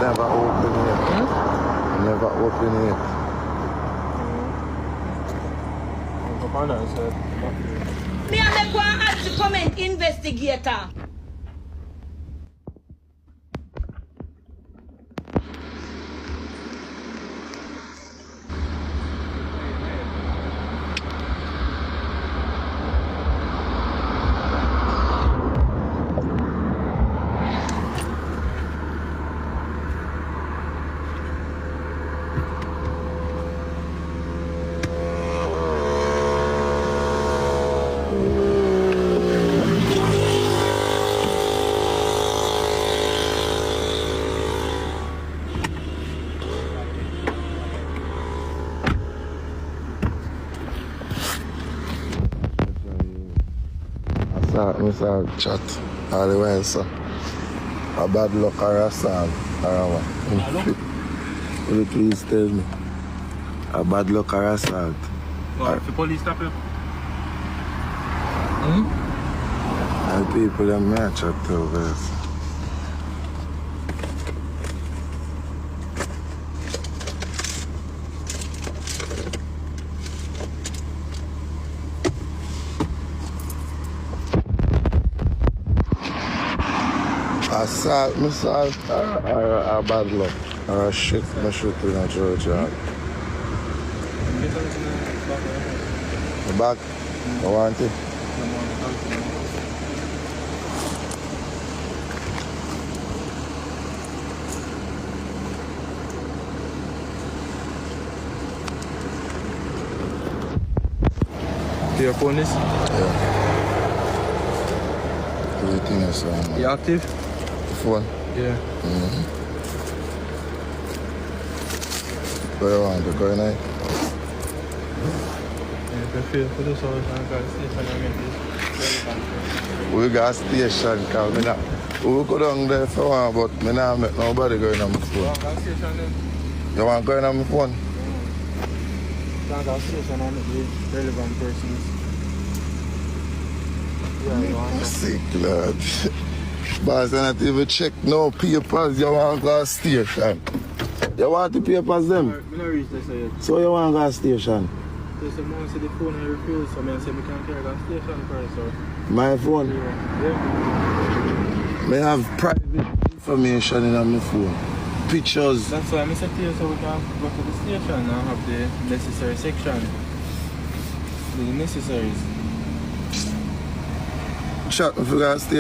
Never open it. Never open it. Me and make one add to comment investigator. I saw chat all the way, so a bad luck or assault or what? Will you please tell me? A bad luck or assault? Well, if the police stop you? And people them may chat to guys. Assault, assault, or bad luck, or a shit, I shoot in a church yard. The back, I want it. Do your phone is? Yeah. Everything is on. You active? Phone? Yeah. Where you want to go tonight? Yeah, if you feel for this house, I'm going to see if I can get this. We got a station, because we go down there for one, but I don't make nobody go in on my phone. Well, I'll station then. You want to go in on my phone? I'll station and the relevant persons. Yeah, you want to. Sick, lad. Boss, I not even check no papers. You want to go to station. You want the papers them? I don't reach this yet. So you want to go to station? There's a man said the phone I refuse, so I said we can't carry that station first, so. My phone? Yeah. I have private information in my phone. Pictures. That's why I said to you, so we can go to the station and have the necessary section. The necessaries. Chat, I forgot to stay.